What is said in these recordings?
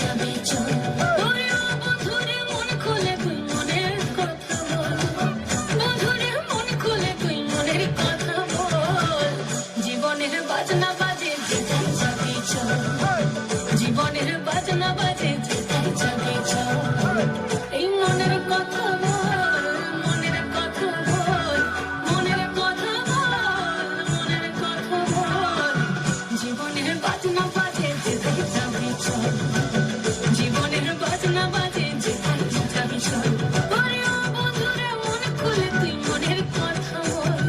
যাবি চল। ওরে ও বন্ধুরে মন খুলে তুই মনের কথা বল, বন্ধুরে মন খুলে তুই মনের কথা বল। জীবনের বাজনা বাজে যেথায় যাবি চল, জীবনের বাজনা বাজে যেথায় যাবি চল। এই মনের কথা বল, মনের কথা বল, মনের কথা বল, মনের কথা বল। জীবনের বাজনা বাজে যেথায় যাবি চল, জীবনের বাজনা বাজে যেথায় যাবি চল। ওরে ও বন্ধুরে মন খুলে তুই মনের কথা বল,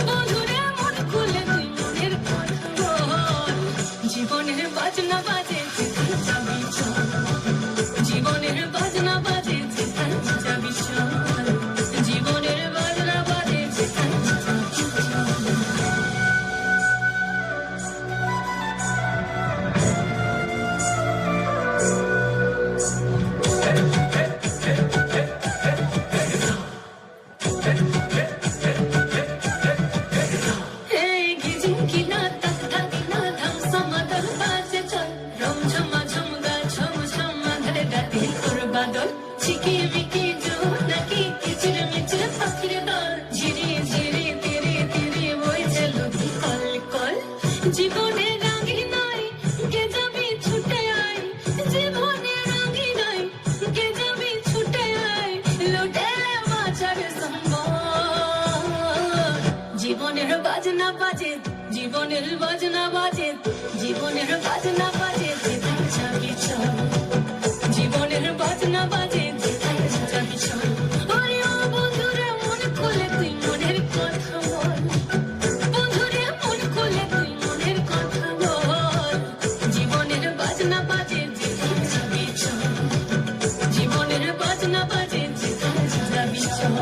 বন্ধুরে মন খুলে তুই মনের কথা বল। জীবনের বাজনা বাজে যেথায় যাবি চল, জীবনের বাজনা বাজে যেথায় যাবি চল, জীবনের বাজনা বাজে যেথায় যাবি চল। এই ঝিঝিকি না তাক তাকি না ধাম সমাদল বাজে চল, রম ঝমা ঝমগা ঝম ঝমা ধরে গাতে তোর বাদল। ঝিকি মিকি জো নাকি কিচির মিচির পাখির দল, ঝিরি ঝিরি তিরি তিরি বইছে লতি কল কল। জীবনে রাঙি নাই কে যাবি ছুটে আয়, জীবনে রাঙি নাই কে যাবি ছুটে আয়, লুটে বাঁচার সম্বল। জীবনের বাজনা বাজে, জীবনের বাজনা বাজে, জীবনের বাজনা বাজে যেথায় যাবি চল, জীবনের বাজনা বাজে যেথায় যাবি চল। ওরে ও বন্ধুরে মন খুলে তুই মনের কথা বল, বন্ধুরে মন খুলে তুই মনের কথা বল। জীবনের বাজনা বাজে যেথায় যাবি চল, জীবনের বাজনা বাজে যেথায় যাবি চল।